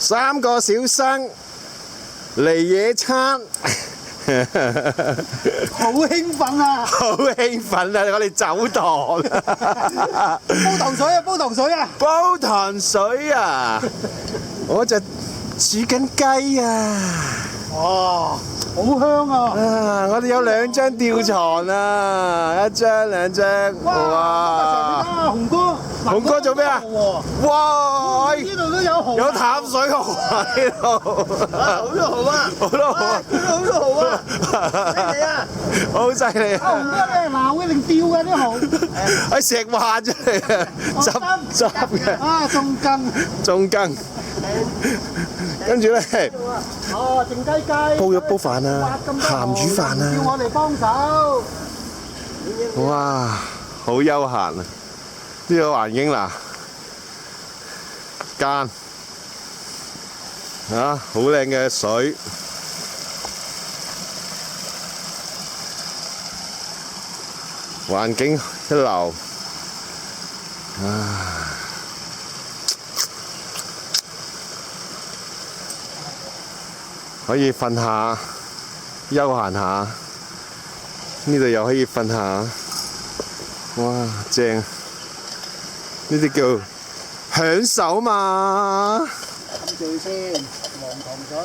三個小生嚟野餐，好興奮啊！好興奮啊！我哋走堂，煲糖水啊！煲糖水啊！煲糖水啊！我就煮緊雞啊！哇，好香啊！啊！我哋有2張吊床啊，1張2張，哇！紅哥，紅哥做咩啊？哇！呢度都有蠔，有淡水蠔啊！呢度好多蠔啊！好多蠔啊！好多蠔啊！犀利啊！好犀利啊！紅哥咧，嗱，我一定吊嘅啲蠔，喺石化出嚟啊！執嘅啊，中羹，跟住咧哦，靜雞雞，煲飯啊，鹹魚飯啊，叫我哋幫手。哇！好悠閒啊！呢個環境嗱，間啊，好靚嘅水，環境一流啊！可以瞓下，休閒下，呢度又可以瞓下，哇，正！呢啲叫享受嘛。飲住先，黃糖水。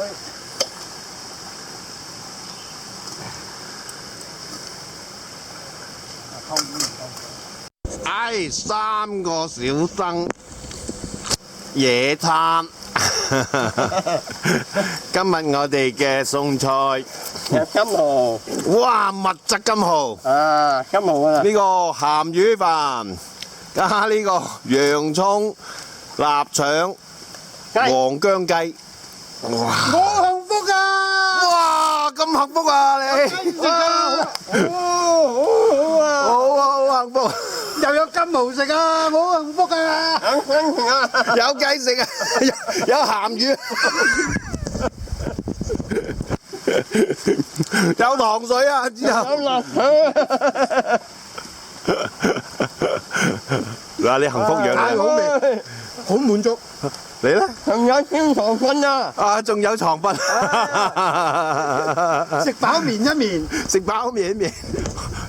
3個小生野餐。今日我哋嘅餸菜有金蠔，哇，蜜汁金蠔，啊，金蠔啊，呢個鹹魚飯加呢個洋葱、臘腸、黃薑雞，哇！好幸福啊！哇，咁幸福啊你！好幸福！又有金蠔食啊，好幸福啊！有雞食啊，有鹹魚，有糖水啊，之後有臘腸，嗱，你幸福樣太好味，好滿足。你咧？仲有張床瞓啊！啊，仲有床瞓，食飽眠一眠，食飽面面，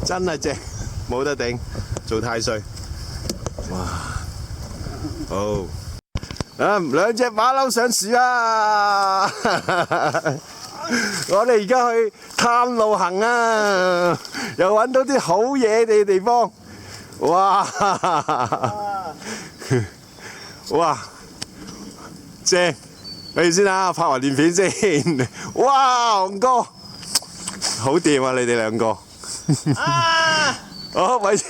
真係正，冇得頂，做太歲，哇！好啊，2隻馬騮上樹啊！我哋而家去探路行啊，又揾到啲好嘢嘅地方，哇！哇！正，你先啊，拍埋段片先。哇，紅哥，好掂啊！你哋2個。好，咪住。